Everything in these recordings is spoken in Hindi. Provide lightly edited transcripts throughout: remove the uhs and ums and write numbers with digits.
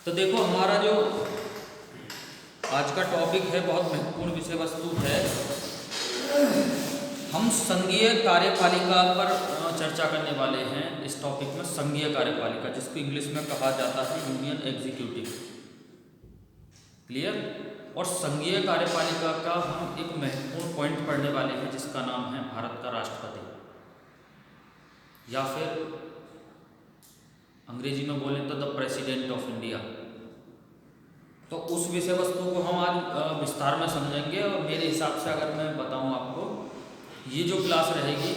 तो देखो हमारा जो आज का टॉपिक है बहुत महत्वपूर्ण विषय वस्तु है। हम संघीय कार्यपालिका पर चर्चा करने वाले हैं। इस टॉपिक में संघीय कार्यपालिका, जिसको इंग्लिश में कहा जाता है यूनियन एग्जीक्यूटिव। क्लियर। और संघीय कार्यपालिका का हम एक महत्वपूर्ण पॉइंट पढ़ने वाले हैं जिसका नाम है भारत का राष्ट्रपति, या फिर अंग्रेजी में बोले तो द प्रेसिडेंट ऑफ इंडिया। तो उस विषय वस्तु को हम आज विस्तार में समझेंगे। और मेरे हिसाब से अगर मैं बताऊं आपको, ये जो क्लास रहेगी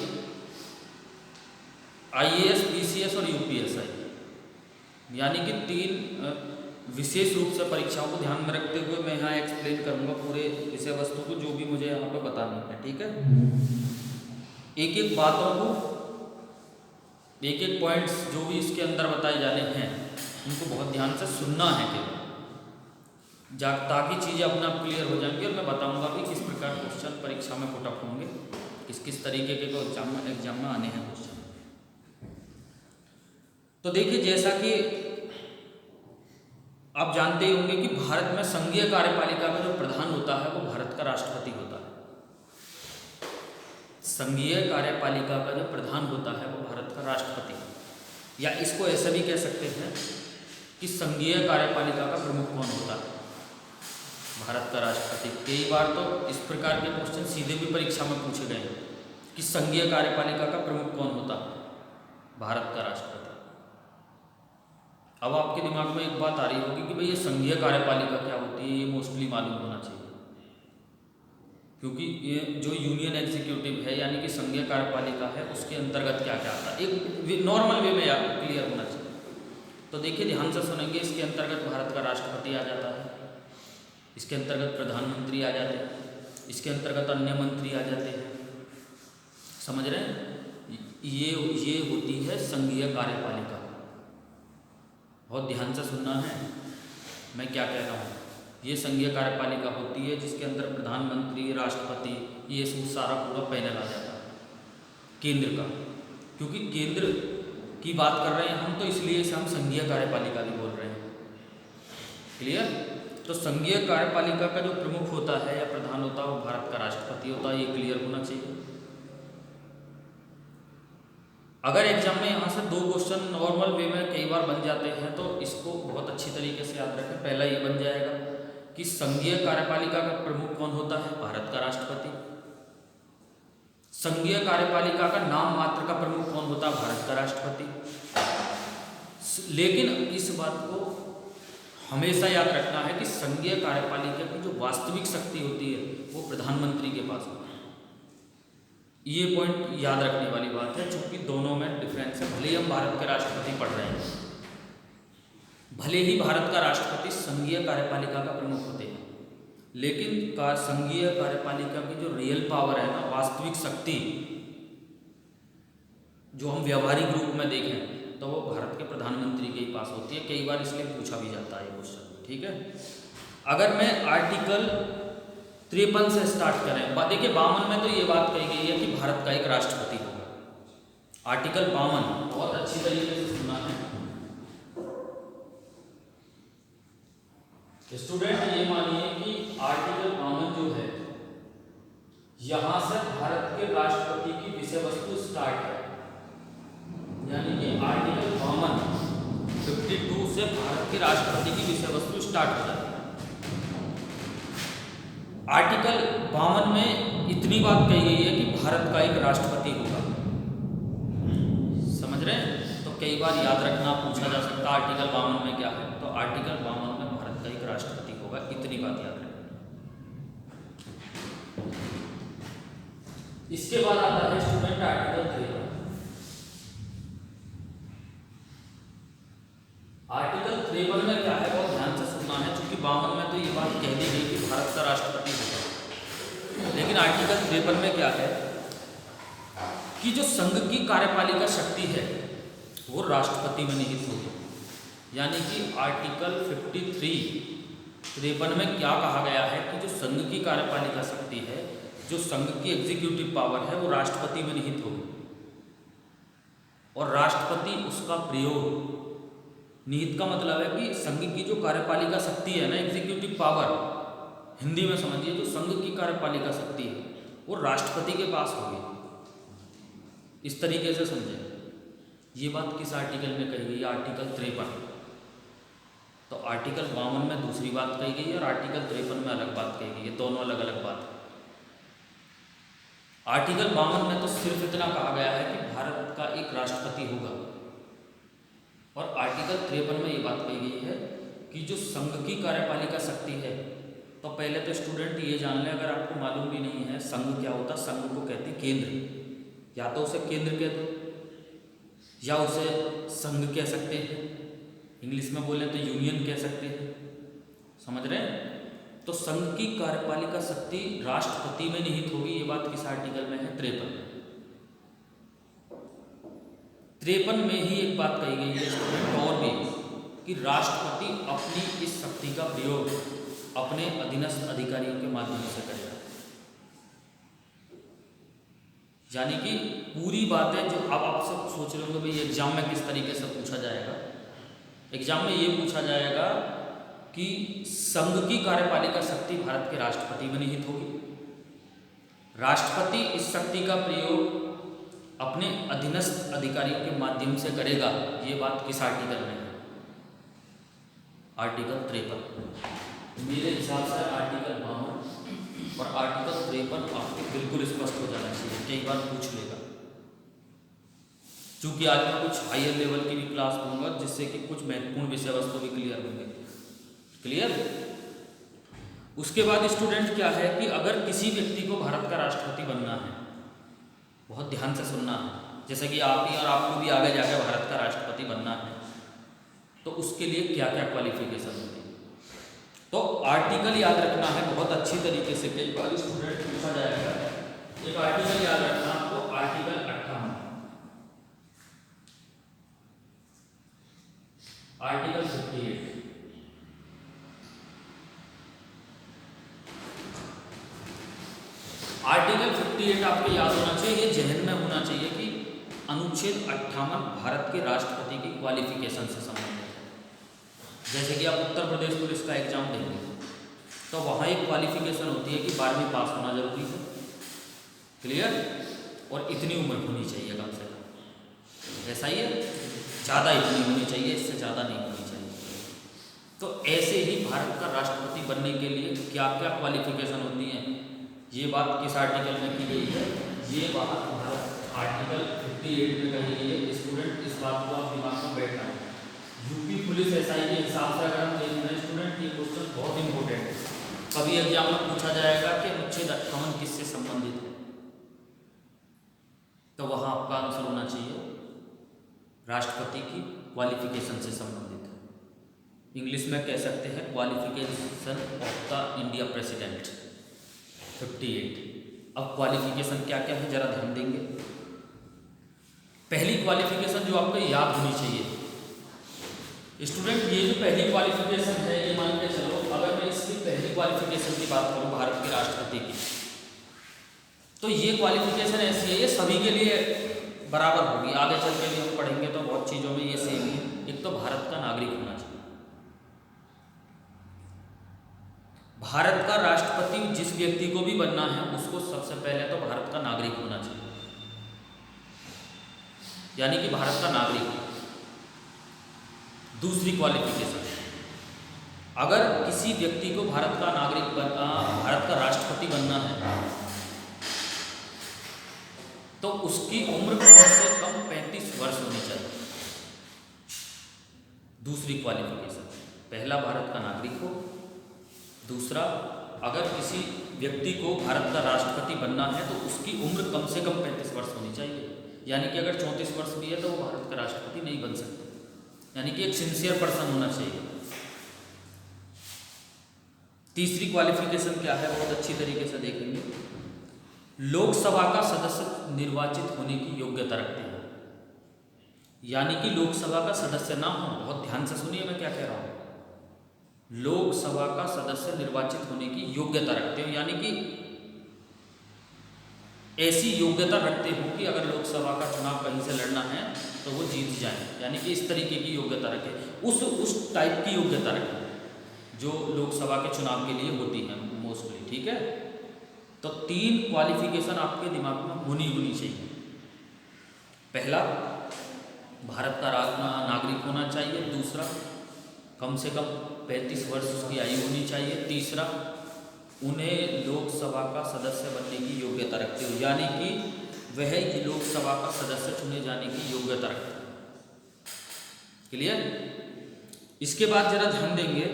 IAS, PCS और UPSI, यानी कि 3 विशेष रूप से परीक्षाओं को ध्यान में रखते हुए मैं यहाँ एक्सप्लेन करूँगा पूरे विषय वस्तु को, जो भी मुझे यहाँ पे बतानी है। ठीक है, एक एक बातों को, एक एक पॉइंट्स जो भी इसके अंदर बताए जाने हैं उनको बहुत ध्यान से सुनना है केवल, ताकि चीज़ें अपने आप क्लियर हो जाएंगी। और मैं बताऊंगा भी किस प्रकार क्वेश्चन परीक्षा में पुटअप होंगे, किस किस तरीके के एग्जाम में आने हैं क्वेश्चन। तो देखिए, जैसा कि आप जानते ही होंगे कि भारत में संघीय कार्यपालिका का जो प्रधान होता है वो भारत का राष्ट्रपति होता है। संघीय कार्यपालिका का जो प्रधान होता है वो भारत का राष्ट्रपति, या इसको ऐसा भी कह सकते हैं कि संघीय कार्यपालिका का प्रमुख कौन होता है? भारत का राष्ट्रपति। कई बार तो इस प्रकार के क्वेश्चन सीधे भी परीक्षा में पूछे गए हैं कि संघीय कार्यपालिका का प्रमुख कौन होता है? भारत का राष्ट्रपति। अब आपके दिमाग में एक बात आ रही होगी कि भाई ये संघीय कार्यपालिका क्या होती है, ये मोस्टली मालूम होना चाहिए, क्योंकि ये जो यूनियन एग्जीक्यूटिव है यानी कि संघीय कार्यपालिका है, उसके अंतर्गत क्या क्या आता है, एक नॉर्मल वे में क्लियर होना चाहिए। तो देखिए, ध्यान से सुनेंगे। इसके अंतर्गत भारत का राष्ट्रपति आ जाता है, इसके अंतर्गत प्रधानमंत्री आ जाते हैं, इसके अंतर्गत अन्य मंत्री आ जाते हैं। समझ रहे हैं? ये होती है संघीय कार्यपालिका। बहुत ध्यान से सुनना है मैं क्या कह रहा हूँ। ये संघीय कार्यपालिका होती है जिसके अंदर प्रधानमंत्री, राष्ट्रपति, ये सब सारा पूरा पैनल आ जाता है केंद्र का। क्योंकि केंद्र की बात कर रहे हैं हम, तो इसलिए इसे हम संघीय कार्यपालिका भी बोल रहे हैं। क्लियर। तो संघीय कार्यपालिका का जो प्रमुख होता है या प्रधान होता है वो भारत का राष्ट्रपति होता है। ये क्लियर होना चाहिए। अगर एग्जाम में यहाँ से 2 क्वेश्चन नॉर्मल वे में कई बार बन जाते हैं तो इसको बहुत अच्छी तरीके से याद रखें। पहला ये बन जाएगा कि संघीय कार्यपालिका का प्रमुख कौन होता है? भारत का राष्ट्रपति। संघीय कार्यपालिका का नाम मात्र का प्रमुख कौन होता है? भारत का राष्ट्रपति। लेकिन इस बात को हमेशा याद रखना है कि संघीय कार्यपालिका की जो वास्तविक शक्ति होती है वो प्रधानमंत्री के पास होती है। ये पॉइंट याद रखने वाली बात है, चूंकि दोनों में डिफरेंस है। भले ही हम भारत के राष्ट्रपति पढ़ रहे हैं, भले ही भारत का राष्ट्रपति संघीय कार्यपालिका का प्रमुख होते हैं, लेकिन संघीय कार्यपालिका की जो रियल पावर है ना, वास्तविक शक्ति, जो हम व्यवहारिक रूप में देखें तो वो भारत के प्रधानमंत्री के ही पास होती है। कई बार इसलिए पूछा भी जाता है ये क्वेश्चन। ठीक है। अगर मैं आर्टिकल 53 से स्टार्ट करें, देखिए 52 में तो ये बात कही गई है कि भारत का एक राष्ट्रपति होगा। आर्टिकल 52 बहुत अच्छी तरीके से सुनना है स्टूडेंट। ये मानिए कि आर्टिकल 52 जो है, यहां से भारत के राष्ट्रपति की विषय वस्तु स्टार्ट है। यानी कि आर्टिकल 52 से भारत के राष्ट्रपति की विषय वस्तु स्टार्ट हो जाती है। आर्टिकल 52 में इतनी बात कही गई है कि भारत का एक राष्ट्रपति होगा। समझ रहे हैं? तो कई बार याद रखना, पूछा जा सकता है आर्टिकल 52 में क्या है। तो आर्टिकल 52 में भारत का एक राष्ट्रपति होगा, इतनी बात याद रखना। इसके बाद आता है स्टूडेंट आर्टिकल 53। आर्टिकल 53 में क्या है बहुत ध्यान से सुनना है, क्योंकि 52 में तो ये बात कह दी गई कि भारत का राष्ट्रपति होगा, लेकिन आर्टिकल 53 में क्या है कि जो संघ की कार्यपालिका शक्ति है वो राष्ट्रपति में निहित होगी। यानी कि आर्टिकल 53 में क्या कहा गया है कि जो संघ की कार्यपालिका शक्ति है, जो संघ की एग्जीक्यूटिव पावर है, वो राष्ट्रपति में निहित होगी, और राष्ट्रपति उसका प्रयोग निहित का मतलब है कि संघ की जो कार्यपालिका शक्ति है ना, एग्जीक्यूटिव पावर, हिंदी में समझिए, जो संघ की कार्यपालिका शक्ति है वो राष्ट्रपति के पास होगी। इस तरीके से समझें। ये बात किस आर्टिकल में कही गई है? आर्टिकल 53। तो आर्टिकल 52 में दूसरी बात कही गई है और आर्टिकल 53 में अलग बात कही गई है, दोनों अलग अलग बात है। आर्टिकल 52 में तो सिर्फ इतना कहा गया है कि भारत का एक राष्ट्रपति होगा, और आर्टिकल 53 में ये बात कही गई है कि जो संघ की कार्यपालिका शक्ति है, तो पहले तो स्टूडेंट ये जान लें, अगर आपको मालूम भी नहीं है संघ क्या होता, संघ को कहते हैं केंद्र। या तो उसे केंद्र कहते हैं या उसे संघ कह सकते हैं, इंग्लिश में बोले तो यूनियन कह सकते हैं, समझ रहे हैं? तो संघ की कार्यपालिका शक्ति राष्ट्रपति में निहित होगी। ये बात किस आर्टिकल में है? 53 में। 53 में ही एक बात कही गई है स्टूडेंट और भी, कि राष्ट्रपति अपनी इस शक्ति का प्रयोग अपने अधीनस्थ अधिकारियों के माध्यम से करेगा। यानी कि पूरी बातें जो अब आप सब सोच रहे होंगे भाई एग्जाम में किस तरीके से पूछा जाएगा, एग्जाम में ये पूछा जाएगा कि संघ की कार्यपालिका शक्ति भारत के राष्ट्रपति में निहित होगी। राष्ट्रपति इस शक्ति का प्रयोग अपने अधीनस्थ अधिकारियों के माध्यम से करेगा। ये बात किस आर्टिकल में है? आर्टिकल 53। मेरे हिसाब से आर्टिकल 52 और आर्टिकल 53 आपके बिल्कुल स्पष्ट हो जाना चाहिए, कई बार पूछ लेगा। चूंकि आज मैं कुछ हायर लेवल की भी क्लास दूंगा जिससे कि कुछ महत्वपूर्ण विषय वस्तु भी क्लियर होंगे। क्लियर? उसके बाद स्टूडेंट क्या है कि अगर किसी व्यक्ति को भारत का राष्ट्रपति बनना है, बहुत ध्यान से सुनना है, जैसे कि आप ही और आपको भी आगे जाकर भारत का राष्ट्रपति बनना है, तो उसके लिए क्या क्या क्वालिफिकेशन होती है। तो आर्टिकल याद रखना है बहुत अच्छी तरीके से, कई बार स्टूडेंट पूछा जाएगा। एक आर्टिकल याद रखना आपको, आर्टिकल 58, आर्टिकल 58। आर्टिकल 58 आपको याद होना चाहिए, ये जहन में होना चाहिए कि अनुच्छेद 58 भारत के राष्ट्रपति की क्वालिफिकेशन से संबंधित है। जैसे कि आप उत्तर प्रदेश पुलिस का एग्जाम देंगे तो वहाँ एक क्वालिफिकेशन होती है कि 12वीं पास होना जरूरी है। क्लियर? और इतनी उम्र होनी चाहिए कम से कम, ऐसा ही है, ज़्यादा इतनी होनी चाहिए, इससे ज़्यादा नहीं होनी चाहिए। तो ऐसे ही भारत का राष्ट्रपति बनने के लिए क्या क्या क्वालिफिकेशन होती हैं, ये बात किस आर्टिकल में की गई है? ये बात भारत आर्टिकल 58 में कही गई है। स्टूडेंट इस बात को आप दिमाग में बैठना है। यूपी पुलिस एसआई के हिसाब से अगर हम देख रहे हैं स्टूडेंट, ये क्वेश्चन बहुत इंपॉर्टेंट है। कभी एग्जाम में पूछा जाएगा कि अनुच्छेद 58 किससे संबंधित है, तो वहाँ आपका आंसर होना चाहिए राष्ट्रपति की क्वालिफिकेशन से संबंधित है। इंग्लिश में कह सकते हैं qualification of the India president 58। अब क्वालिफिकेशन क्या क्या है जरा ध्यान देंगे। पहली क्वालिफिकेशन जो आपको याद होनी चाहिए स्टूडेंट, ये जो पहली क्वालिफिकेशन है, ये मान के चलो अगर मैं इसकी पहली क्वालिफिकेशन की बात करूं भारत के राष्ट्रपति की, तो ये क्वालिफिकेशन ऐसी है, ये सभी के लिए बराबर होगी। आगे चल के भी हम पढ़ेंगे तो बहुत चीज़ों में ये सेम है। एक तो भारत का नागरिक होना चाहिए। भारत का राष्ट्रपति जिस व्यक्ति को भी बनना है उसको सबसे पहले तो भारत का नागरिक होना चाहिए, यानी कि भारत का नागरिक। दूसरी क्वालिफिकेशन, अगर किसी व्यक्ति को भारत का नागरिक भारत का राष्ट्रपति बनना है तो उसकी उम्र कम से कम 35 वर्ष होनी चाहिए। दूसरी क्वालिफिकेशन, पहला भारत का नागरिक हो, दूसरा अगर किसी व्यक्ति को भारत का राष्ट्रपति बनना है तो उसकी उम्र कम से कम 35 वर्ष होनी चाहिए, यानी कि अगर 34 वर्ष भी है तो वो भारत का राष्ट्रपति नहीं बन सकते, यानी कि एक सिंसियर पर्सन होना चाहिए। तीसरी क्वालिफिकेशन क्या है, बहुत अच्छी तरीके से देखेंगे। लोकसभा का सदस्य निर्वाचित होने की योग्यता रखते हैं, यानी कि लोकसभा का सदस्य ना हो, बहुत ध्यान से सुनिए मैं क्या कह रहा हूं, लोकसभा का सदस्य निर्वाचित होने की योग्यता रखते हो, यानी कि ऐसी योग्यता रखते हो कि अगर लोकसभा का चुनाव कहीं से लड़ना है तो तो वो जीत जाएं, यानी कि इस तरीके की योग्यता रखें, उस टाइप की योग्यता रखें जो लोकसभा के चुनाव के लिए होती है मोस्टली। ठीक है, तो 3 क्वालिफिकेशन आपके दिमाग में होनी चाहिए। पहला, भारत का नागरिक होना चाहिए। दूसरा, कम से कम 35 वर्ष उसकी आयु होनी चाहिए। तीसरा, उन्हें लोकसभा का सदस्य बनने की योग्यता रखते हो, यानी कि वह लोकसभा का सदस्य चुने जाने की योग्यता रखते हैं। क्लियर? इसके बाद जरा ध्यान देंगे,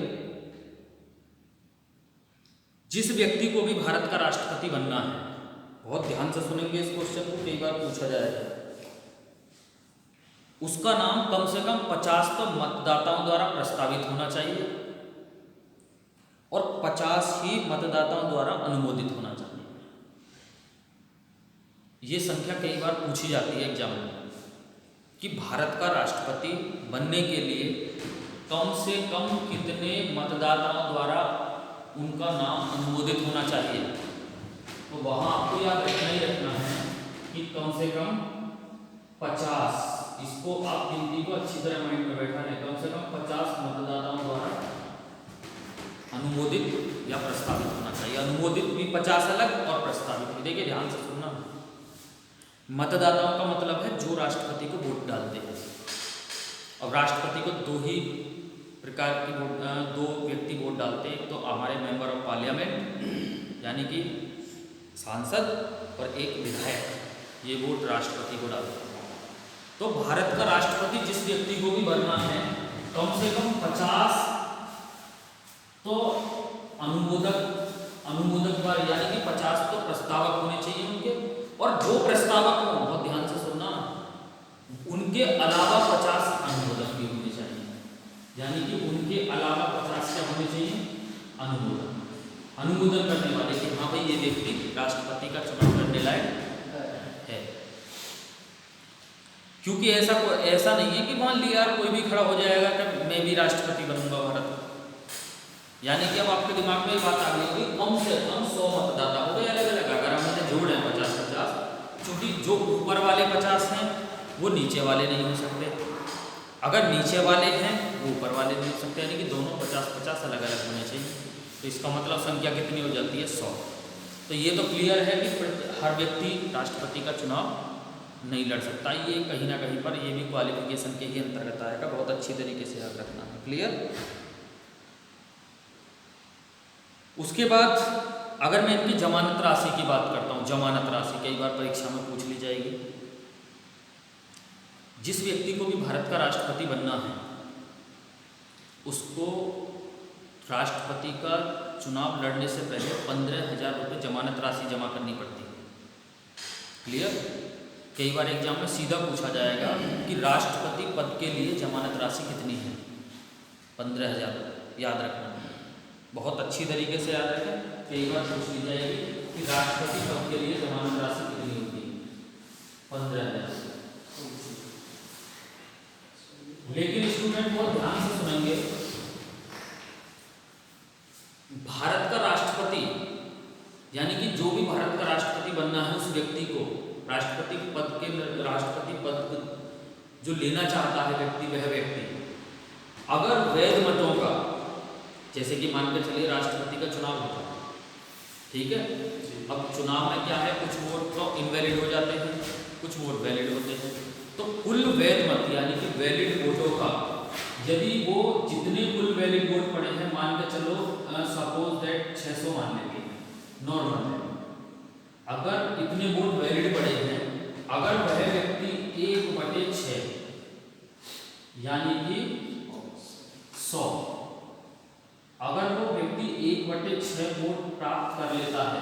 जिस व्यक्ति को भी भारत का राष्ट्रपति बनना है, बहुत ध्यान से सुनेंगे इस क्वेश्चन को, कई बार पूछा जाएगा, उसका नाम कम से कम 50 तो मतदाताओं द्वारा प्रस्तावित होना चाहिए और 50 ही मतदाताओं द्वारा अनुमोदित होना चाहिए। ये संख्या कई बार पूछी जाती है एग्जाम में कि भारत का राष्ट्रपति बनने के लिए कम से कम कितने मतदाताओं द्वारा उनका नाम अनुमोदित होना चाहिए। तो वहाँ आपको याद रखना ही रखना है कि कम से कम 50, इसको आप गिनती को अच्छी तरह माइंड में बैठा लें, कम से कम 50 मतदाताओं द्वारा अनुमोदित या प्रस्तावित होना चाहिए। अनुमोदित भी 50 अलग और प्रस्तावित भी। देखिए ध्यान से सुनना, मतदाताओं का मतलब है जो राष्ट्रपति को वोट डालते हैं। अब राष्ट्रपति को 2 ही प्रकार की वोट, 2 व्यक्ति वोट डालते हैं, एक तो हमारे मेंबर ऑफ पार्लियामेंट यानी कि सांसद, और एक विधायक, ये वोट राष्ट्रपति को डालते हैं। तो भारत का राष्ट्रपति जिस व्यक्ति को भी बनना है, कम से कम 50 तो अनुमोदक द्वारा, यानी कि 50 तो प्रस्तावक होने चाहिए उनके, और जो प्रस्तावक हो, बहुत ध्यान से सुनना, उनके अलावा 50 अनुमोदक भी होने चाहिए, यानी कि उनके अलावा 50 क्या होने चाहिए? अनुमोदन करने वाले कि हाँ भाई ये व्यक्ति राष्ट्रपति का चुनाव करने लायक है। क्योंकि ऐसा नहीं है कि मान लिया यार कोई भी खड़ा हो जाएगा कि मैं भी राष्ट्रपति बनूंगा भारत का, यानी कि अब आपके दिमाग में बात आ गई होगी, कम से कम 100 मतदाता हो गए अलग अलग, अगर हमने जोड़ है 50-50, क्योंकि जो ऊपर वाले 50 हैं वो नीचे वाले नहीं हो सकते, अगर नीचे वाले हैं वो ऊपर वाले नहीं हो सकते, यानी कि दोनों 50-50 अलग अलग होने चाहिए। तो इसका मतलब संख्या कितनी हो जाती है? 100। तो ये तो क्लियर है कि हर व्यक्ति राष्ट्रपति का चुनाव नहीं लड़ सकता, ये कहीं ना कहीं पर ये भी क्वालिफिकेशन के ही अंतर्गत आएगा, बहुत अच्छी तरीके से याद रखना है। क्लियर? उसके बाद अगर मैं इनकी जमानत राशि की बात करता हूँ, जमानत राशि कई बार परीक्षा में पूछ ली जाएगी। जिस व्यक्ति को भी भारत का राष्ट्रपति बनना है, उसको राष्ट्रपति का चुनाव लड़ने से पहले 15,000 रुपये जमानत राशि जमा करनी पड़ती है। क्लियर? कई बार एग्जाम में सीधा पूछा जाएगा कि राष्ट्रपति पद के लिए जमानत राशि कितनी है? 15,000 रुपये। याद रखना, बहुत अच्छी तरीके से याद रखें। कई बार पूछ ली जाएगी कि राष्ट्रपति पद के लिए जमानत राशि कितनी होती है? 15,000। लेकिन स्टूडेंट बहुत ध्यान से सुनेंगे, भारत का राष्ट्रपति यानी कि जो भी भारत का राष्ट्रपति बनना है, उस व्यक्ति को राष्ट्रपति पद जो लेना चाहता है व्यक्ति, वह व्यक्ति अगर वैध मतों का, जैसे कि मान के चलिए राष्ट्रपति का चुनाव होता है, ठीक है, अब चुनाव में क्या है, कुछ वोट तो इनवैलिड हो जाते हैं, कुछ वोट वैलिड होते हैं। तो कुल वैध मत यानी कि वैलिड वोटों का, यदि वो जितने कुल वैलिड वोट पड़े हैं, मान के चलो सपोज दैट 600 मान लेंगे नॉर्मल, अगर इतने वोट वैलिड पड़े हैं, अगर वह व्यक्ति 1/6 यानी कि 100, अगर वो व्यक्ति 1/6 वोट प्राप्त कर लेता है,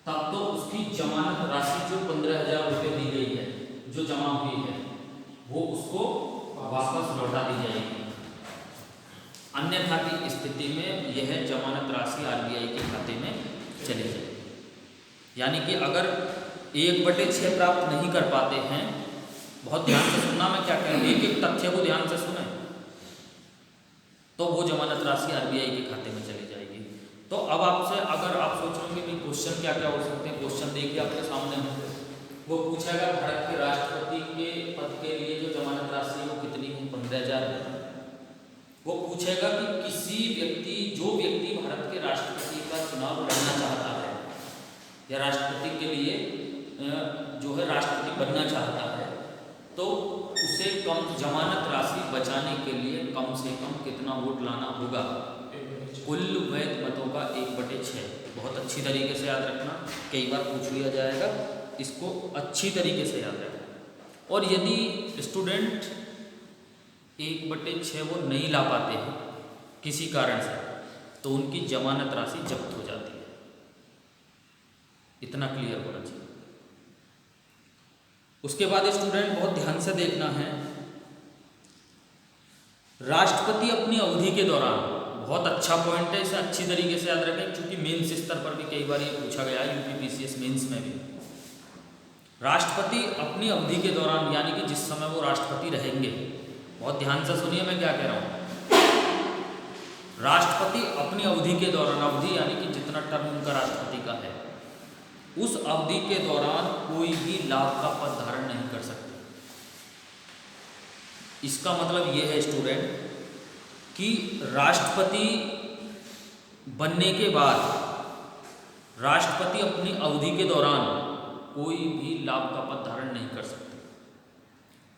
तब तो उसकी जमानत राशि जो 15,000 रुपये दी गई है, जो जमा हुई है, वो उसको वापस लौटा दी जाएगी। अन्यथा की स्थिति में यह जमानत राशि आरबीआई के खाते में चली जाएगी। यानी कि अगर 1/6 प्राप्त नहीं कर पाते हैं, बहुत ध्यान से सुनना, मैं क्या कह रहा हूँ, एक तथ्य को ध्यान से सुने, तो वो जमानत राशि आरबीआई के खाते में चली जाएगी। तो अब आपसे अगर आप सोच रहे हो कि क्वेश्चन क्या क्या हो सकते हैं, क्वेश्चन देखिए आपके सामने है। वो पूछेगा भारत के राष्ट्रपति के पद के लिए जो जमानत राशि है वो कितनी है, 15,000 है। वो पूछेगा कि जो व्यक्ति भारत के राष्ट्रपति का चुनाव लड़ना चाहता है या राष्ट्रपति के लिए जो है राष्ट्रपति बनना चाहता है, तो उसे कम जमानत राशि बचाने के लिए कम से कम कितना वोट लाना होगा। कुल वैध मतों का 1/6। बहुत अच्छी तरीके से याद रखना, कई बार पूछ लिया जाएगा, इसको अच्छी तरीके से याद रखना। और यदि स्टूडेंट 1/6 वो नहीं ला पाते हैं किसी कारण से, तो उनकी जमानत राशि जब्त हो जाती है। इतना क्लियर होना चाहिए। उसके बाद स्टूडेंट बहुत ध्यान से देखना है, राष्ट्रपति अपनी अवधि के दौरान, बहुत अच्छा पॉइंट है, इसे अच्छी तरीके से याद रखें क्योंकि मेंस स्तर पर भी कई बार ये पूछा गया है, यूपीपीसीएस मेंस में भी। राष्ट्रपति अपनी अवधि के दौरान यानी कि जिस समय वो राष्ट्रपति रहेंगे, बहुत ध्यान से सुनिए मैं क्या कह रहा हूँ, राष्ट्रपति अपनी अवधि के दौरान, अवधि यानी कि जितना टर्म उनका राष्ट्रपति का है, उस अवधि के दौरान कोई भी लाभ का पद धारण नहीं कर सकते। इसका मतलब यह है स्टूडेंट कि राष्ट्रपति बनने के बाद राष्ट्रपति अपनी अवधि के दौरान कोई भी लाभ का पद धारण नहीं कर सकते।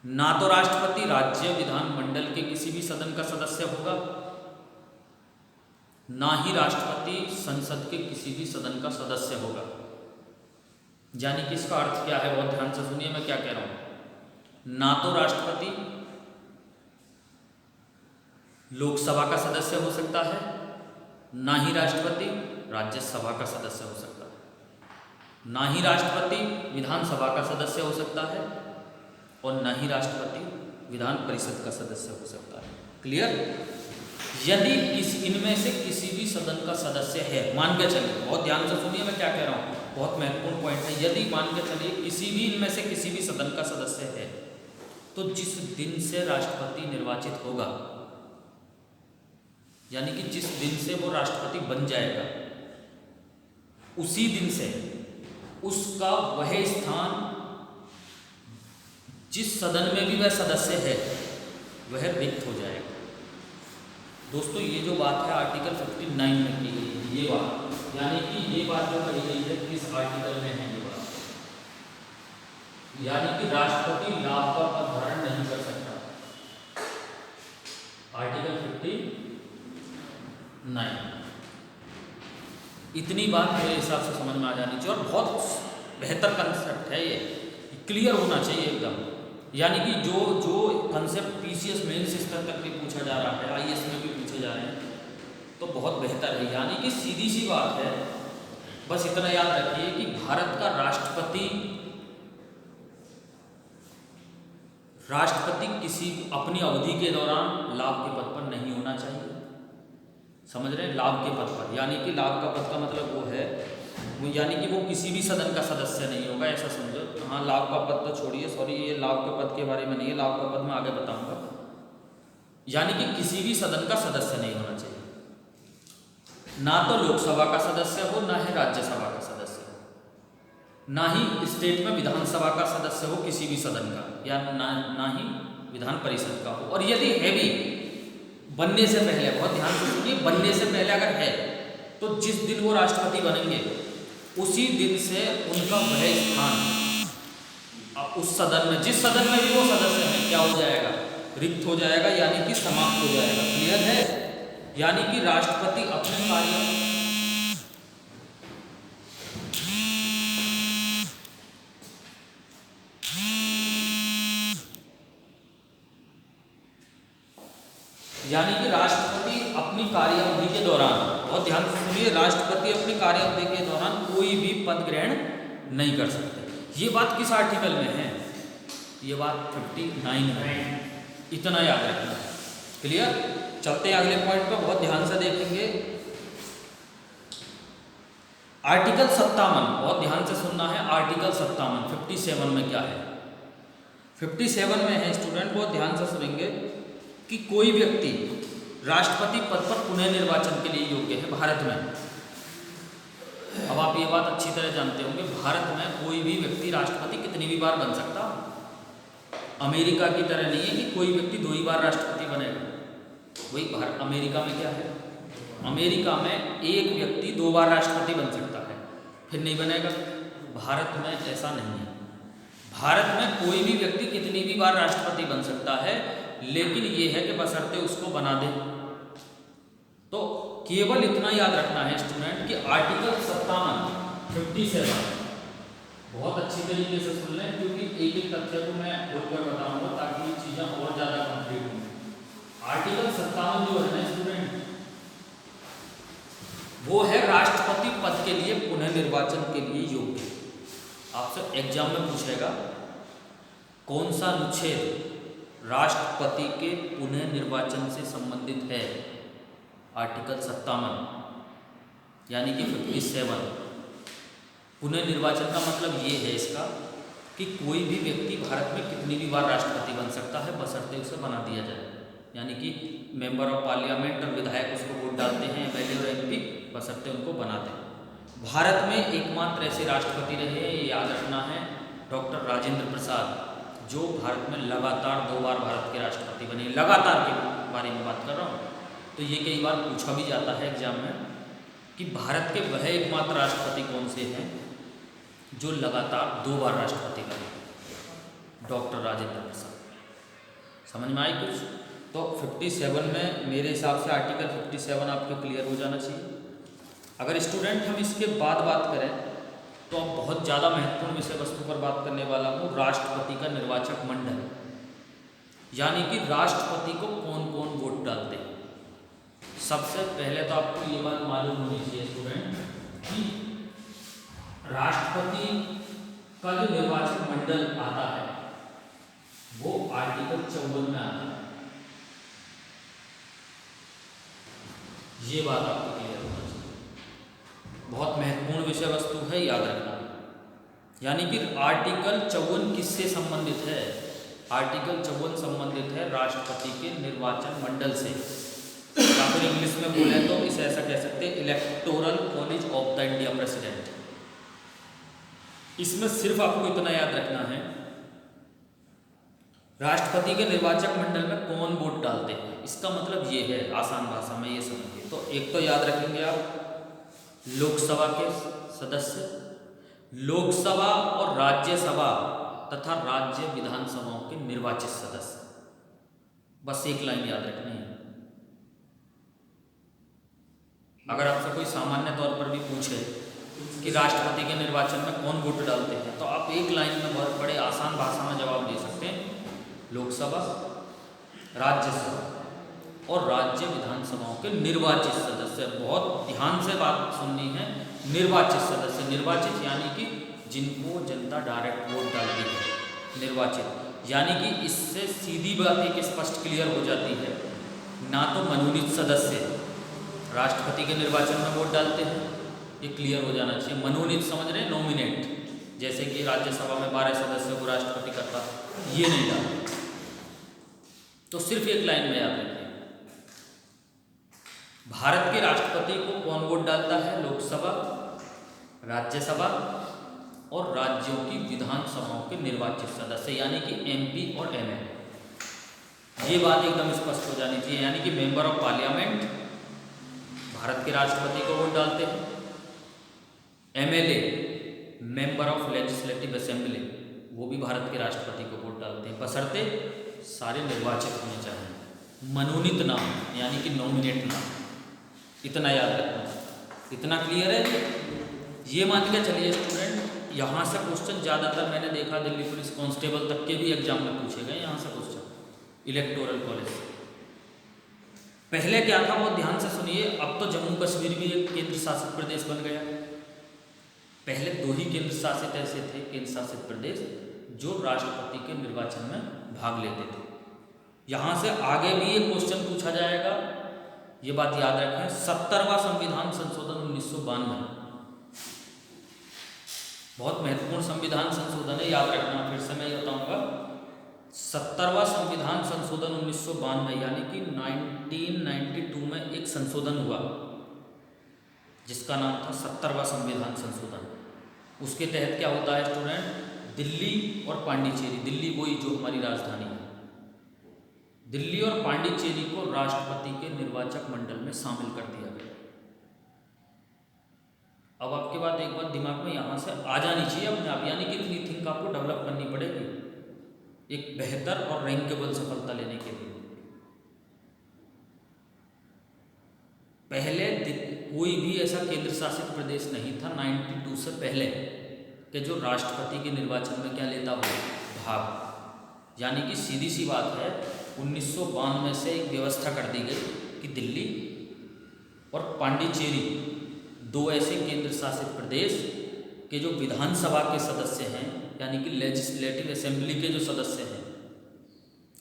ना तो राष्ट्रपति राज्य विधानमंडल के किसी भी सदन का सदस्य होगा, ना ही राष्ट्रपति संसद के किसी भी सदन का सदस्य होगा। यानी कि इसका अर्थ क्या है, बहुत ध्यान से सुनिए मैं क्या कह रहा हूं। ना तो राष्ट्रपति लोकसभा का सदस्य हो सकता है, ना ही राष्ट्रपति राज्यसभा का सदस्य हो सकता है, ना ही राष्ट्रपति विधानसभा का सदस्य हो सकता है, और ना ही राष्ट्रपति विधान परिषद का सदस्य हो सकता है। क्लियर? यदि इनमें से किसी भी सदन का सदस्य है, मान के चलिए, बहुत ध्यान से सुनिए मैं क्या कह रहा हूँ, बहुत महत्वपूर्ण पॉइंट है। यदि मान के चलिए किसी भी इनमें से किसी भी सदन का सदस्य है, तो जिस दिन से राष्ट्रपति निर्वाचित होगा, यानी कि जिस दिन से वो राष्ट्रपति बन जाएगा, उसी दिन से उसका वह स्थान जिस सदन में भी वह सदस्य है वह रिक्त हो जाएगा। दोस्तों ये जो बात है आर्टिकल 59 में की गई है, ये बात, यानी कि ये बात जो कही गई है किस आर्टिकल में है ये बात, यानी कि राष्ट्रपति लाभ का पद धारण नहीं कर सकता। आर्टिकल 59। इतनी बात मेरे हिसाब से समझ में आ जानी चाहिए, और बहुत बेहतर कंसेप्ट है ये, क्लियर होना चाहिए एकदम। यानी कि जो कंसेप्ट पीसीएस मेंस स्तर तक भी पूछा जा रहा है, आईएएस में भी पूछे जा रहे हैं, तो बहुत बेहतर है। यानी कि सीधी सी बात है, बस इतना याद रखिए कि भारत का राष्ट्रपति किसी अपनी अवधि के दौरान लाभ के पद पर नहीं होना चाहिए। समझ रहे हैं? लाभ के पद पर, यानी कि लाभ का पद का मतलब वो है, यानी कि वो किसी भी सदन का सदस्य नहीं होगा, ऐसा समझो। हाँ, लाभ का पद तो छोड़िए, सॉरी, ये लाभ के पद के बारे में नहीं है, लाभ का पद मैं आगे बताऊंगा। यानी कि किसी भी सदन का सदस्य नहीं होना चाहिए, ना तो लोकसभा का सदस्य हो, ना ही राज्यसभा का सदस्य हो, ना ही स्टेट में विधानसभा का सदस्य हो किसी भी सदन का, या ना ही विधान परिषद का हो। और यदि है भी बनने से पहले, बहुत ध्यान से सुनिए, बनने से पहले अगर है, तो जिस दिन वो राष्ट्रपति बनेंगे उसी दिन से उनका वह स्थान उस सदन में, जिस सदन में भी वो सदस्य हैं, क्या हो जाएगा, रिक्त हो जाएगा, यानी कि समाप्त हो जाएगा। क्लियर है? यानी कि राष्ट्रपति अपने कार्य, यानी कि राष्ट्रपति अपनी कार्यावधि के दौरान, बहुत ध्यान से सुनिए, राष्ट्रपति अपनी कार्यावधि के दौरान कोई भी पद ग्रहण नहीं कर सकते। ये बात किस आर्टिकल में है? ये बात 59 है, इतना याद रखना। क्लियर? चलते हैं अगले पॉइंट पर, बहुत ध्यान से देखेंगे। आर्टिकल 57, बहुत ध्यान से सुनना है। आर्टिकल 57 57 में क्या है? 57 में है स्टूडेंट, बहुत ध्यान से सुनेंगे, कि कोई व्यक्ति राष्ट्रपति पद पर पुनः निर्वाचन के लिए योग्य है भारत में। अब आप ये बात अच्छी तरह जानते होंगे, भारत में कोई भी व्यक्ति राष्ट्रपति कितनी भी बार बन सकता। अमेरिका की तरह नहीं है कि कोई व्यक्ति 2 ही बार राष्ट्रपति बनेगा। वही भारत, अमेरिका में क्या है, अमेरिका में एक व्यक्ति 2 बार राष्ट्रपति बन सकता है, फिर नहीं बनेगा। भारत में ऐसा नहीं है। भारत में कोई भी व्यक्ति कितनी भी बार राष्ट्रपति बन सकता है, लेकिन ये है कि बशर्ते उसको बना दे। तो केवल इतना याद रखना है स्टूडेंट कि आर्टिकल 57 बहुत अच्छी तरीके से सुन लें, क्योंकि एक एक तथ्य को मैं बोलकर बताऊंगा ताकि चीज़ें और ज़्यादा कंप्लीट हों। आर्टिकल 57 जो है ना स्टूडेंट, वो है राष्ट्रपति पद के लिए पुनर्निर्वाचन के लिए योग्य। आपसे एग्जाम में पूछेगा कौन सा अनुच्छेद राष्ट्रपति के पुनर्निर्वाचन से संबंधित है। आर्टिकल 57 यानी कि 57। पुनर्निर्वाचन का मतलब ये है इसका कि कोई भी व्यक्ति भारत में कितनी भी बार राष्ट्रपति बन सकता है, बशर्ते उसे बना दिया जाए। यानी कि मेंबर ऑफ पार्लियामेंट और विधायक उसको वोट डालते हैं, एमएलए और एमपी, बशर्ते उनको बनाते हैं। भारत में एकमात्र ऐसे राष्ट्रपति रहे, ये याद रखना है, डॉक्टर राजेंद्र प्रसाद, जो भारत में लगातार 2 बार भारत के राष्ट्रपति बने। लगातार के बारे में बात कर रहा हूँ। तो ये कई बार पूछा भी जाता है एग्जाम में कि भारत के वह एकमात्र राष्ट्रपति कौन से हैं जो लगातार 2 बार राष्ट्रपति बने। डॉक्टर राजेंद्र प्रसाद। समझ में आई कुछ? तो 57 में मेरे हिसाब से आर्टिकल 57 आपके क्लियर हो जाना चाहिए। अगर स्टूडेंट हम इसके बाद बात करें तो अब बहुत ज़्यादा महत्वपूर्ण विषय वस्तु पर बात करने वाला हूँ, राष्ट्रपति का निर्वाचक मंडल, यानी कि राष्ट्रपति को कौन कौन वोट डालते हैं। सबसे पहले तो आपको ये बात मालूम होनी चाहिए स्टूडेंट कि राष्ट्रपति का जो निर्वाचक मंडल आता है वो आर्टिकल 54 में आता है। ये बात आपको क्लियर होना चाहिए, बहुत महत्वपूर्ण विषय वस्तु है, याद रखना। यानी कि आर्टिकल 54 किससे संबंधित है? आर्टिकल 54 संबंधित है राष्ट्रपति के निर्वाचन मंडल से, या फिर इंग्लिश में बोले तो इसे ऐसा कह सकते हैं, electoral college of the India president. इसमें सिर्फ आपको इतना याद रखना है, राष्ट्रपति के निर्वाचक मंडल में कौन वोट डालते हैं। इसका मतलब ये है, आसान भाषा में ये समझिए। तो एक तो याद रखेंगे आप लोकसभा के सदस्य, लोकसभा और राज्यसभा तथा राज्य विधानसभाओं के निर्वाचित सदस्य। बस एक लाइन याद रखनी है। अगर आपसे कोई सामान्य तौर पर भी पूछे कि राष्ट्रपति के निर्वाचन में कौन वोट डालते हैं, तो आप एक लाइन में बहुत बड़े आसान भाषा में जवाब दे सकते हैं, लोकसभा, राज्यसभा और राज्य विधानसभाओं के निर्वाचित सदस्य। बहुत ध्यान से बात सुननी है, निर्वाचित सदस्य। निर्वाचित यानी कि जिनको जनता डायरेक्ट वोट डालती है, निर्वाचित। यानी कि इससे सीधी बात एक स्पष्ट क्लियर हो जाती है, ना तो मनोनीत सदस्य राष्ट्रपति के निर्वाचन में वोट डालते हैं, ये क्लियर हो जाना चाहिए। मनोनीत समझ रहे हैं, नॉमिनेट, जैसे कि राज्यसभा में 12 सदस्यों को राष्ट्रपति करता, ये नहीं डालते। तो सिर्फ एक लाइन में याद रखिए, भारत के राष्ट्रपति को कौन वोट डालता है? लोकसभा, राज्यसभा और राज्यों की विधानसभाओं के निर्वाचित सदस्य, यानी कि एमपी और एमएलए। ये बात एकदम स्पष्ट हो जानी चाहिए। यानी कि मेंबर ऑफ पार्लियामेंट भारत के राष्ट्रपति को वोट डालते हैं, MLA member of legislative assembly वो भी भारत के राष्ट्रपति को वोट डालते हैं, बशर्ते सारे निर्वाचित होने चाहिए, मनोनीत नाम यानी कि नॉमिनेट नाम। इतना याद रखना, इतना क्लियर है। ये मान के चलिए स्टूडेंट, यहाँ से क्वेश्चन ज़्यादातर मैंने देखा दिल्ली पुलिस कांस्टेबल तक के भी एग्जाम में पूछे गए यहाँ से क्वेश्चन इलेक्टोरल कॉलेज से। पहले क्या था वो ध्यान से सुनिए, अब तो जम्मू कश्मीर भी एक केंद्र शासित प्रदेश बन गया। पहले 2 ही केंद्र शासित ऐसे थे केंद्र शासित प्रदेश जो राष्ट्रपति के निर्वाचन में भाग लेते थे। यहाँ से आगे भी एक क्वेश्चन पूछा जाएगा, ये बात याद रखें। 70वां संविधान संशोधन 1992 बहुत महत्वपूर्ण संविधान संशोधन है, याद रखना। फिर से मैं ये बताऊंगा, 70वां संविधान संशोधन 1992 यानी कि 1992 में एक संशोधन हुआ जिसका नाम था 70वां संविधान संशोधन। उसके तहत क्या होता है स्टूडेंट, दिल्ली और पांडिचेरी, दिल्ली वही जो हमारी राजधानी है, दिल्ली और पांडिचेरी को राष्ट्रपति के निर्वाचक मंडल में शामिल कर दिया गया। अब आपके बात एक बात दिमाग में यहाँ से आ जानी चाहिए अपने आप, यानी कि इतनी थिंक आपको डेवलप करनी पड़ेगी एक बेहतर और रैंकेबल सफलता लेने के लिए। पहले कोई भी ऐसा केंद्र शासित प्रदेश नहीं था 92 से पहले कि जो राष्ट्रपति के निर्वाचन में क्या लेता हो, भाग। यानी कि सीधी सी बात है 1992 से एक व्यवस्था कर दी गई कि दिल्ली और पांडिचेरी दो ऐसे केंद्र शासित प्रदेश के जो विधानसभा के सदस्य हैं, यानी कि लेजिस्लेटिव असेंबली के जो सदस्य हैं,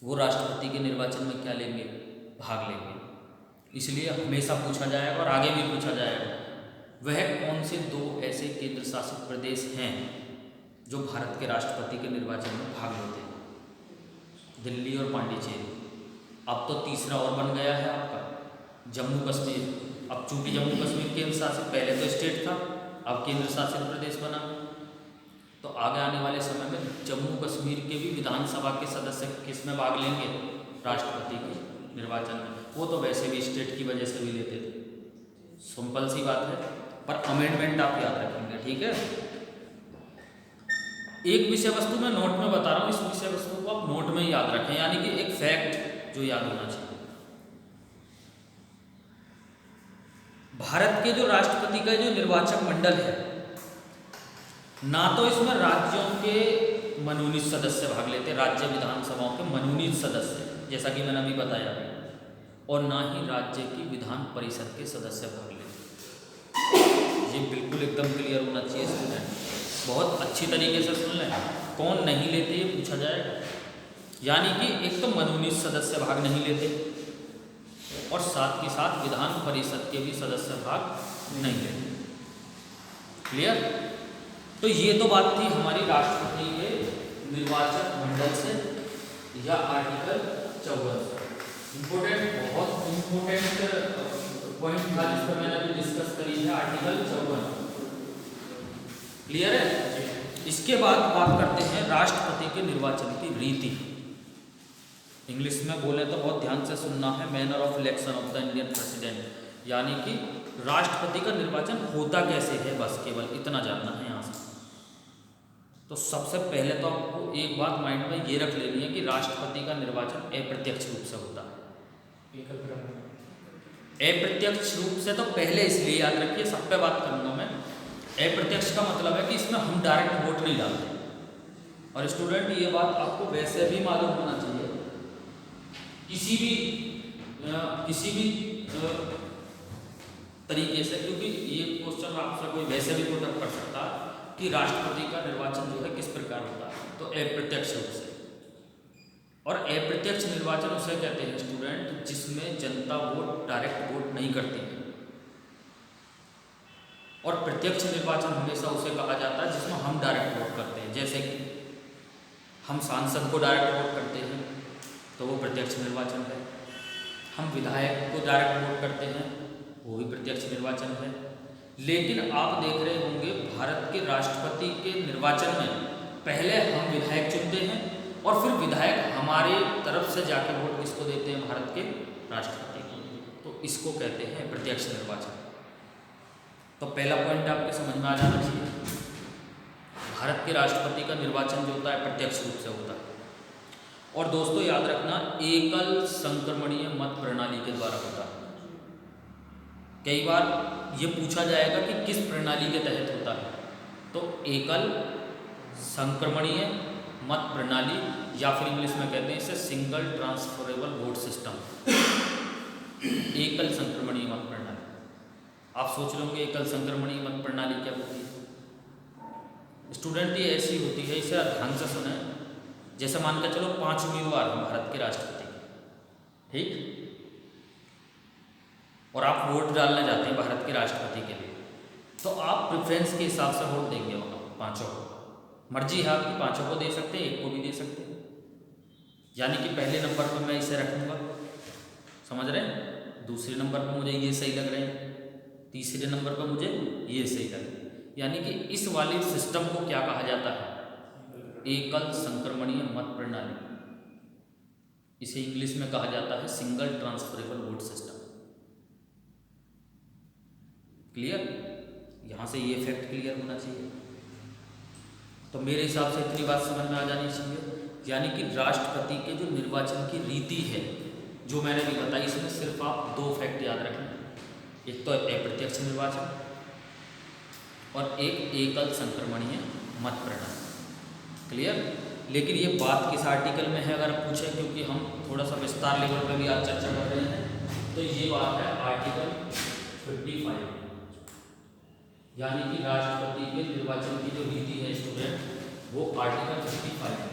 वो राष्ट्रपति के निर्वाचन में क्या लेंगे, भाग लेंगे। इसलिए हमेशा पूछा जाएगा और आगे भी पूछा जाएगा, वह कौन से दो ऐसे केंद्र शासित प्रदेश हैं जो भारत के राष्ट्रपति के निर्वाचन में भाग लेते हैं, दिल्ली और पांडिचेरी। अब तो तीसरा और बन गया है आपका जम्मू कश्मीर। अब चूंकि जम्मू कश्मीर केंद्र शासित, पहले तो स्टेट था, अब केंद्र शासित प्रदेश बना, तो आगे आने वाले समय में जम्मू कश्मीर के भी विधानसभा के सदस्य किस में भाग लेंगे, राष्ट्रपति के निर्वाचन में। वो तो वैसे भी स्टेट की वजह से भी लेते थे, सिंपल सी बात है, पर अमेंडमेंट आप याद रखेंगे, ठीक है। एक विषय वस्तु मैं नोट में बता रहा हूँ, इस विषय वस्तु को आप नोट में याद रखें, यानी कि एक फैक्ट जो याद होना चाहिए। भारत के जो राष्ट्रपति का जो निर्वाचक मंडल है, ना तो इसमें राज्यों के मनोनीत सदस्य भाग लेते, राज्य विधानसभाओं के मनोनीत सदस्य, जैसा कि मैंने अभी बताया, और ना ही राज्य की विधान परिषद के सदस्य भाग लेते। ये बिल्कुल एकदम क्लियर होना चाहिए स्टूडेंट, बहुत अच्छी तरीके से सुन लें। कौन नहीं लेते ये पूछा जाएगा, यानी कि एक तो मनोनीत सदस्य भाग नहीं लेते और साथ ही साथ विधान परिषद के भी सदस्य भाग नहीं लेते। क्लियर? तो ये तो बात थी हमारी राष्ट्रपति के निर्वाचक मंडल से या आर्टिकल 54 से। इम्पोर्टेंट, बहुत इम्पोर्टेंट पॉइंट था जिस पर मैंने अभी डिस्कस करी है, आर्टिकल 54। क्लियर है? इसके बाद बात करते हैं राष्ट्रपति के निर्वाचन की रीति। इंग्लिश में बोले तो बहुत ध्यान से सुनना है, manner of election of the Indian president, यानी कि राष्ट्रपति का निर्वाचन होता कैसे है, बस केवल इतना जानना है यहाँ से। तो सबसे पहले तो आपको एक बात माइंड में ये रख लेनी है कि राष्ट्रपति का निर्वाचन अप्रत्यक्ष रूप से होता है। अप्रत्यक्ष रूप से तो पहले इसलिए याद रखिए, सब पे बात करूंगा मैं। अप्रत्यक्ष का मतलब है कि इसमें हम डायरेक्ट वोट नहीं डालते। और स्टूडेंट ये बात आपको वैसे भी मालूम होना चाहिए, किसी भी तरीके से, क्योंकि ये क्वेश्चन आपसे कोई वैसे भी पुट अप कर सकता कि राष्ट्रपति का निर्वाचन जो है किस प्रकार होता है, तो अप्रत्यक्ष रूप से। और अप्रत्यक्ष निर्वाचन उसे कहते हैं स्टूडेंट जिसमें जनता वोट, डायरेक्ट वोट नहीं करती है। और प्रत्यक्ष निर्वाचन हमेशा उसे कहा जाता है जिसमें हम डायरेक्ट वोट करते हैं, जैसे कि हम सांसद को डायरेक्ट वोट करते हैं तो वो प्रत्यक्ष निर्वाचन है, हम विधायक को डायरेक्ट वोट करते हैं वो भी प्रत्यक्ष निर्वाचन है। लेकिन आप देख रहे होंगे भारत के राष्ट्रपति के निर्वाचन में पहले हम विधायक चुनते हैं और फिर विधायक हमारे तरफ से जाकर वोट किसको देते हैं, भारत के राष्ट्रपति को। तो इसको कहते हैं प्रत्यक्ष निर्वाचन। तो पहला पॉइंट आपके समझ में आ जाना चाहिए, भारत के राष्ट्रपति का निर्वाचन जो होता है प्रत्यक्ष रूप से होता है। और दोस्तों याद रखना, एकल संक्रमणीय मत प्रणाली के द्वारा होता है। कई बार ये पूछा जाएगा कि किस प्रणाली के तहत होता है, तो एकल संक्रमणीय मत प्रणाली, या फिर इंग्लिश में कहते हैं इसे सिंगल ट्रांसफरेबल वोट सिस्टम, एकल संक्रमणीय मत प्रणाली। आप सोच रहे होंगे एकल संक्रमणीय मत प्रणाली क्या होती है स्टूडेंट? ये ऐसी होती है, इसे ध्यान से सुने, जैसे मान के चलो 5 उम्मीदवार हैं भारत के राष्ट्रपति, ठीक, और आप वोट डालने जाते हैं भारत के राष्ट्रपति के लिए, तो आप प्रेफरेंस के हिसाब से वोट देंगे होगा पांचों को। मर्जी है आपकी, पांचों को दे सकते हैं, एक को भी दे सकते हैं। यानी कि पहले नंबर पर मैं इसे रखूंगा, समझ रहे हैं, दूसरे नंबर पर मुझे ये सही लग रहे हैं, तीसरे नंबर पर मुझे ये सही लगे। यानी कि इस वाले सिस्टम को क्या कहा जाता है? एकल संक्रमणीय मत प्रणाली। इसे इंग्लिश में कहा जाता है single transferable vote system. Clear? यहाँ से ये फैक्ट क्लियर होना चाहिए। तो मेरे हिसाब से इतनी बात समझ में आ जानी चाहिए। यानी कि राष्ट्रपति के जो निर्वाचन की रीति है जो मैंने भी बताई, इसमें सिर्फ आप दो फैक्ट याद रखें, एक तो अप्रत्यक्ष निर्वाचन और एक एकल संक्रमणीय मत प्रणाली। क्लियर? लेकिन ये बात किस आर्टिकल में है अगर पूछें, क्योंकि हम थोड़ा सा विस्तार लेवल पर भी आज चर्चा कर रहे हैं, तो ये बात है आर्टिकल 55, यानी कि राष्ट्रपति के निर्वाचन की जो रीति है स्टूडेंट, वो आर्टिकल 55 है।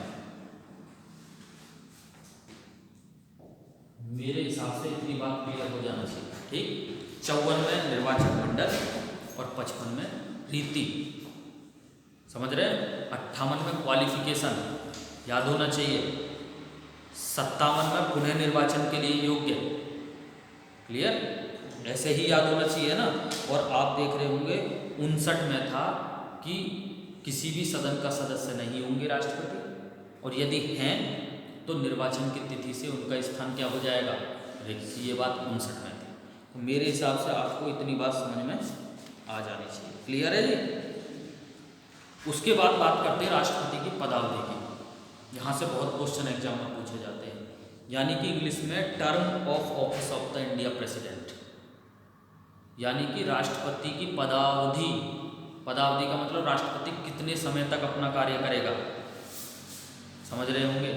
मेरे हिसाब से इतनी बात क्लियर हो जाना चाहिए। ठीक, 54 में निर्वाचन मंडल और 55 में रीति, समझ रहे हैं? 58 में क्वालिफिकेशन याद होना चाहिए, 57 में पुनः निर्वाचन के लिए योग्य। क्लियर? ऐसे ही याद होना चाहिए ना। और आप देख रहे होंगे 59 में था कि किसी भी सदन का सदस्य नहीं होंगे राष्ट्रपति, और यदि हैं तो निर्वाचन की तिथि से उनका स्थान क्या हो जाएगा? रिक्त। ये बात 59 में थी। तो मेरे हिसाब से आपको इतनी बात समझ में आ जानी चाहिए। क्लियर है जी? उसके बाद बात करते हैं राष्ट्रपति की पदावधि की। यहाँ से बहुत क्वेश्चन एग्जाम में पूछे जाते हैं, यानी कि इंग्लिश में term of office of the India president, यानी कि राष्ट्रपति की पदावधि। पदावधि का मतलब राष्ट्रपति कितने समय तक अपना कार्य करेगा, समझ रहे होंगे।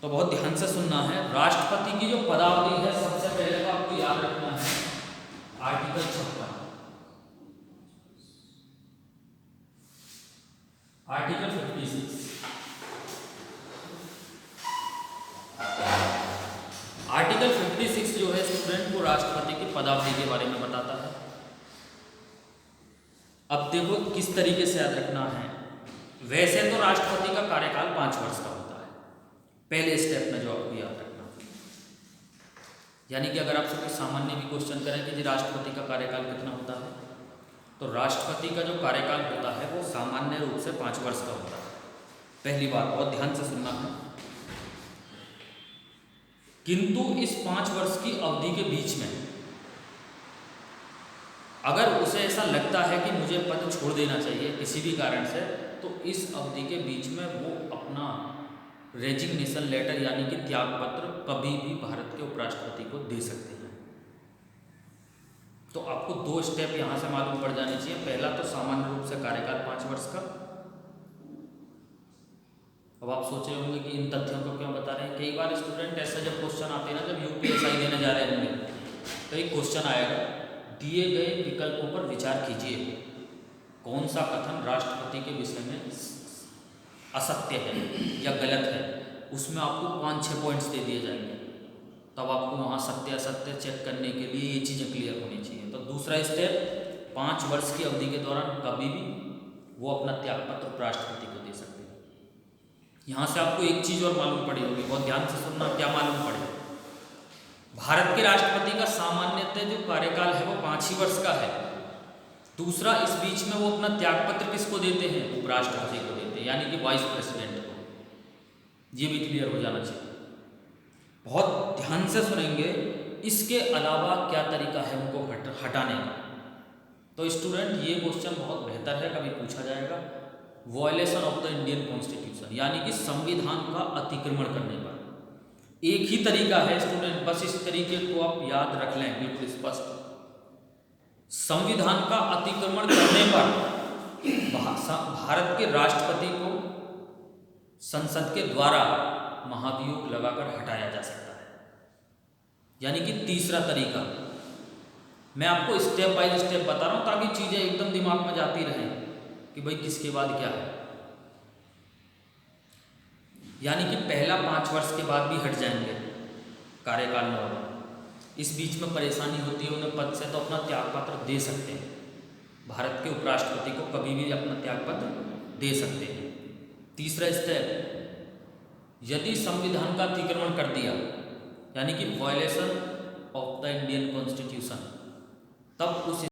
तो बहुत ध्यान से सुनना है। राष्ट्रपति की जो पदावधि है, सबसे पहले तो आपको याद रखना है आर्टिकल 56, आर्टिकल 56, आर्टिकल 56 जो है स्टूडेंट को राष्ट्रपति की पदावधि के बारे में बताता है। अब देखो किस तरीके से याद रखना है। वैसे तो राष्ट्रपति का कार्यकाल 5 वर्ष का होता है, पहले स्टेप में जो आपको याद रखना, यानी कि अगर आपसे कोई सामान्य भी क्वेश्चन करें कि जी राष्ट्रपति का कार्यकाल कितना होता है, तो राष्ट्रपति का जो कार्यकाल होता है वो सामान्य रूप से 5 वर्ष का होता है। पहली बात बहुत ध्यान से सुनना है। किंतु इस 5 वर्ष की अवधि के बीच में अगर उसे ऐसा लगता है कि मुझे पद छोड़ देना चाहिए किसी भी कारण से, तो इस अवधि के बीच में वो अपना रेजिग्नेशन लेटर यानी कि त्यागपत्र कभी भी भारत के उपराष्ट्रपति को दे सकते हैं। तो आपको 2 स्टेप यहाँ से मालूम पड़ जाने चाहिए। पहला तो सामान्य रूप से कार्यकाल 5 वर्ष का। अब आप सोचे होंगे कि इन तथ्यों को क्यों बता रहे हैं। कई बार स्टूडेंट ऐसा जब क्वेश्चन आते हैं ना, जब यूपीएसआई देने जा रहे होंगे तो एक क्वेश्चन आएगा, दिए गए विकल्पों पर विचार कीजिए, कौन सा कथन राष्ट्रपति के विषय में असत्य है या गलत है। उसमें आपको 5-6 पॉइंट्स दे दिए जाएंगे, तब आपको वहाँ सत्य असत्य चेक करने के लिए ये चीज़ें क्लियर होनी चाहिए। तो दूसरा स्टेप, 5 वर्ष की अवधि के दौरान कभी भी वो अपना त्यागपत्र राष्ट्रपति को दे सकते हैं। यहाँ से आपको एक चीज़ और मालूम पड़ी होगी, बहुत ध्यान से सुनना। क्या मालूम पड़े? भारत के राष्ट्रपति का सामान्यतः जो कार्यकाल है वो 5 ही वर्ष का है। दूसरा, इस बीच में वो अपना त्यागपत्र किसको देते हैं? उपराष्ट्रपति को देते हैं, यानी कि वाइस प्रेसिडेंट को। ये भी क्लियर हो जाना चाहिए। बहुत ध्यान से सुनेंगे। इसके अलावा क्या तरीका है उनको हटाने का? तो स्टूडेंट ये क्वेश्चन बहुत बेहतर है, कभी पूछा जाएगा। Violation of the Indian constitution, यानी कि संविधान का अतिक्रमण करने पर। एक ही तरीका है स्टूडेंट, बस इस तरीके को आप याद रख लें बिल्कुल स्पष्ट। संविधान का अतिक्रमण करने पर भारत के राष्ट्रपति को संसद के द्वारा महाभियोग लगाकर हटाया जा सकता है। यानी कि तीसरा तरीका, मैं आपको स्टेप बाय स्टेप बता रहा हूं ताकि चीजें एकदम दिमाग में जाती रहें कि भाई किसके बाद क्या है। यानी कि पहला 5 वर्ष के बाद भी हट जाएंगे कार्यकाल में, इस बीच में परेशानी होती है उन्हें पद से, तो अपना त्यागपत्र दे सकते हैं। भारत के उपराष्ट्रपति को कभी भी अपना त्यागपत्र दे सकते हैं। तीसरा स्टेप, यदि संविधान का अतिक्रमण कर दिया, यानी कि violation of the Indian constitution, तब उस